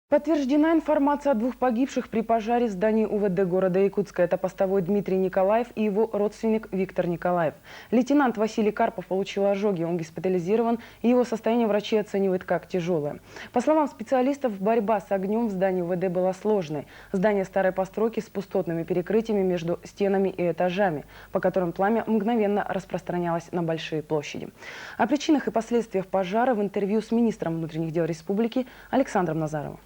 Подтверждена информация о двух погибших при пожаре в здании УВД города Якутска. Это постовой Дмитрий Николаев и его родственник Виктор Николаев. Лейтенант Василий Карпов получил ожоги, он госпитализирован, и его состояние врачи оценивают как тяжелое. По словам специалистов, борьба с огнем в здании УВД была сложной. Здание старой постройки с пустотными перекрытиями между стенами и этажами, по которым пламя мгновенно распространялось на большие площади. О причинах и последствиях пожара в интервью с министром внутренних дел республики Александром Назаровым.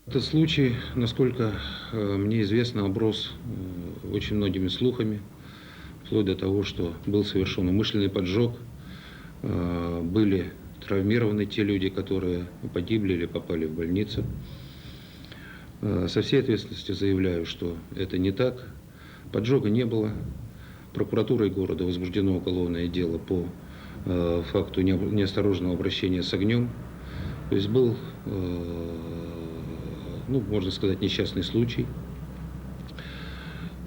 Этот случай, насколько мне известно, оброс очень многими слухами, вплоть до того, что был совершен умышленный поджог, были травмированы те люди, которые погибли или попали в больницу. Со всей ответственностью заявляю, что это не так. Поджога не было. Прокуратурой города возбуждено уголовное дело по факту неосторожного обращения с огнем. То есть был, можно сказать, несчастный случай.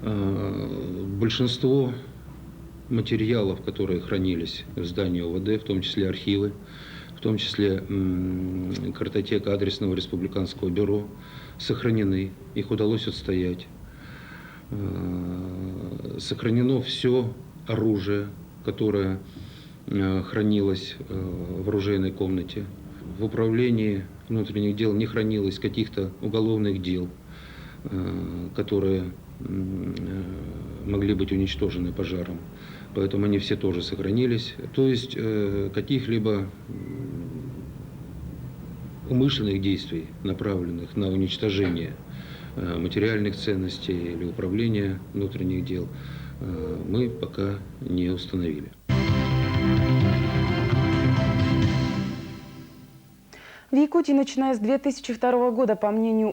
Большинство материалов, которые хранились в здании ОВД, в том числе архивы, в том числе картотека адресного республиканского бюро, сохранены, их удалось отстоять. Сохранено все оружие, которое хранилось в оружейной комнате. В управлении внутренних дел не хранилось каких-то уголовных дел, которые могли быть уничтожены пожаром. Поэтому они все тоже сохранились. То есть каких-либо умышленных действий, направленных на уничтожение материальных ценностей или управления внутренних дел, мы пока не установили. В Якутии, начиная с 2002 года, по мнению